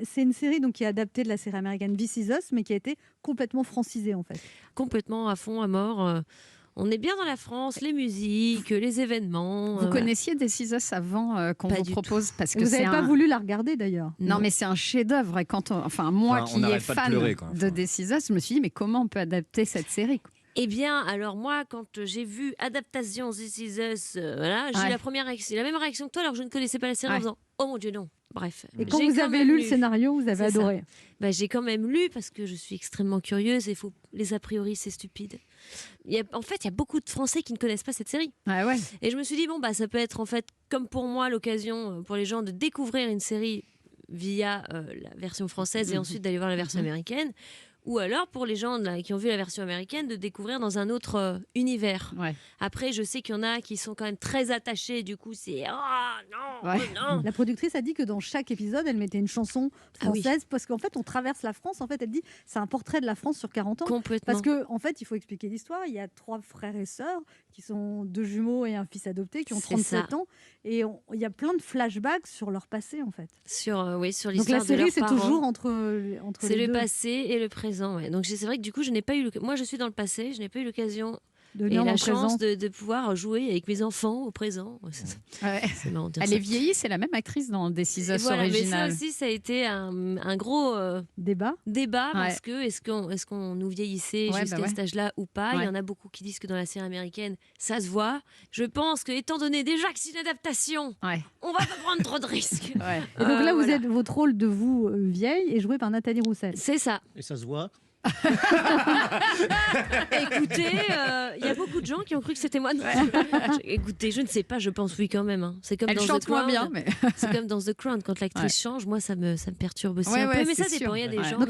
C'est une série donc, qui est adaptée de la série américaine This Is Us, mais qui a été complètement francisée en fait. Complètement à fond, à mort. On est bien dans la France, les musiques, les événements. Vous connaissiez This Is Us avant qu'on Pas vous du propose parce que Vous n'avez c'est pas voulu la regarder d'ailleurs. Non, mais c'est un chef-d'œuvre. Et quand moi qui est fan de This Is Us, je me suis dit mais comment on peut adapter cette série, quoi. Eh bien, alors moi, quand j'ai vu Adaptation This Is Us, voilà, j'ai eu la même réaction que toi, alors que je ne connaissais pas la série en faisant oh mon Dieu, non. Bref. Et quand vous avez lu le scénario, vous avez adoré. Bah, j'ai quand même lu parce que je suis extrêmement curieuse et les a priori, c'est stupide. En fait, il y a beaucoup de Français qui ne connaissent pas cette série. Ah ouais. Et je me suis dit, bon, bah, ça peut être en fait, comme pour moi, l'occasion pour les gens de découvrir une série via la version française et ensuite d'aller voir la version américaine. Ou alors, pour les gens là, qui ont vu la version américaine, de découvrir dans un autre univers. Ouais. Après, je sais qu'il y en a qui sont quand même très attachés. Du coup, c'est non. La productrice a dit que dans chaque épisode, elle mettait une chanson française parce qu'en fait, on traverse la France. En fait, elle dit c'est un portrait de la France sur 40 ans. Complètement. Parce que en fait, il faut expliquer l'histoire. Il y a 3 frères et sœurs qui sont 2 jumeaux et un fils adopté qui ont 37 ans. Et il y a plein de flashbacks sur leur passé, en fait. Sur l'histoire de leurs parents. Donc la série, c'est toujours entre c'est les le deux. passé et le présent. Ouais. Donc c'est vrai que du coup, je n'ai pas eu moi, je suis dans le passé, je n'ai pas eu l'occasion de et la chance de pouvoir jouer avec mes enfants au présent. C'est marrant de dire Elle ça. est vieillie, c'est la même actrice dans This Is Us voilà, original. Mais ça aussi, ça a été un gros débat parce que est-ce qu'on nous vieillissait jusqu'à cet âge-là ou pas. Il y en a beaucoup qui disent que dans la série américaine, ça se voit. Je pense que, étant donné déjà que c'est une adaptation, on va pas prendre trop de risques. Et donc là, votre rôle de vous vieille est joué par Nathalie Roussel. C'est ça. Et ça se voit. Écoutez, il y a beaucoup de gens qui ont cru que c'était moi. Écoutez, je ne sais pas, je pense oui quand même. C'est comme elle dans chante The Crown. moins bien, mais c'est comme dans The Crown, quand l'actrice change, moi ça me perturbe aussi un peu. Mais ça dépend, il y a des gens. Donc